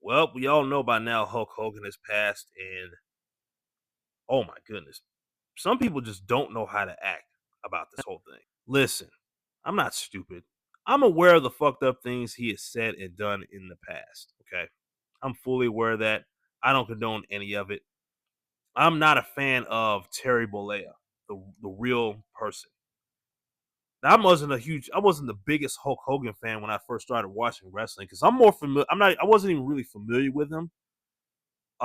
Well, we all know by now Hulk Hogan has passed, and oh my goodness, some people just don't know how to act about this whole thing. Listen, I'm not stupid. I'm aware of the fucked up things he has said and done in the past. Okay. I'm fully aware of that. I don't condone any of it. I'm not a fan of Terry Bollea, the real person. I wasn't the biggest Hulk Hogan fan when I first started watching wrestling because I'm more familiar. I wasn't even really familiar with him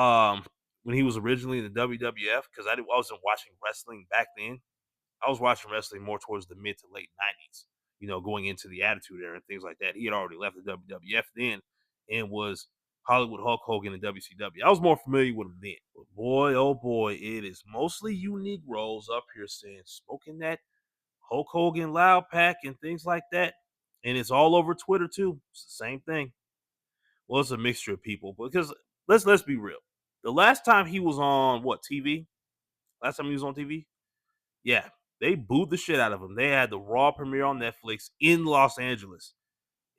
um, when he was originally in the WWF because I wasn't watching wrestling back then. I was watching wrestling more towards the mid to late '90s. Going into the Attitude Era and things like that. He had already left the WWF then and was Hollywood Hulk Hogan in WCW. I was more familiar with him then. But boy, oh boy, it is mostly you Negroes up here saying smoking that Hulk Hogan loud pack and things like that. And it's all over Twitter too. It's the same thing. Well, it's a mixture of people because let's be real. The last time he was on what TV? Last time he was on TV? Yeah, they booed the shit out of him. They had the Raw premiere on Netflix in Los Angeles,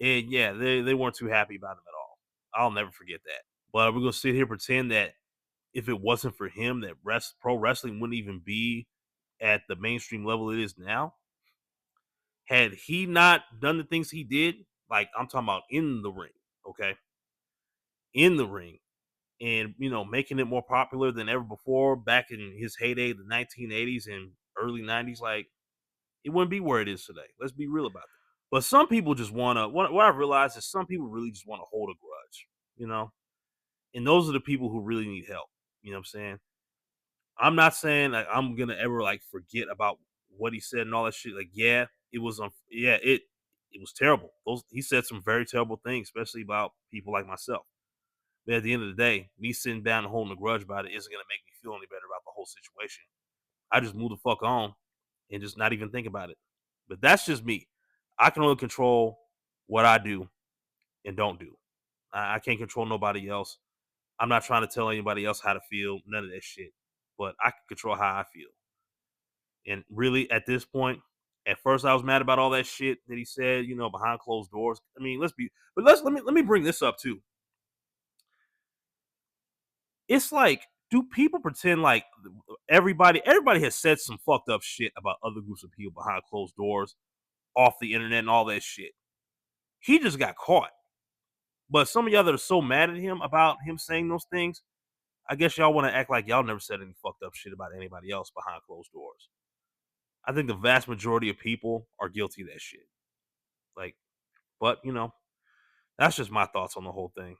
and yeah, they weren't too happy about him at all. I'll never forget that. But we're gonna sit here and pretend that if it wasn't for him, that pro wrestling wouldn't even be at the mainstream level it is now. Had he not done the things he did, like I'm talking about in the ring, okay, in the ring, and making it more popular than ever before back in his heyday, the 1980s and early 90s, like it wouldn't be where it is today. Let's be real about that. But some people just want to. What I've realized is some people really just want to hold a grudge, you know, and those are the people who really need help. You know what I'm saying? I'm not saying like I'm gonna ever like forget about what he said and all that shit. Like, yeah, it was, yeah, it was terrible. He said some very terrible things, especially about people like myself. But at the end of the day, me sitting down and holding a grudge about it isn't gonna make me feel any better about the whole situation. I just move the fuck on and just not even think about it. But that's just me. I can only control what I do and don't do. I can't control nobody else. I'm not trying to tell anybody else how to feel, none of that shit. But I can control how I feel. And really, at this point, at first I was mad about all that shit that he said, behind closed doors. I mean, let me bring this up too. It's like, do people pretend like everybody has said some fucked up shit about other groups of people behind closed doors, off the internet and all that shit. He just got caught. But some of y'all that are so mad at him about him saying those things, I guess y'all want to act like y'all never said any fucked up shit about anybody else behind closed doors. I think the vast majority of people are guilty of that shit. Like, but that's just my thoughts on the whole thing.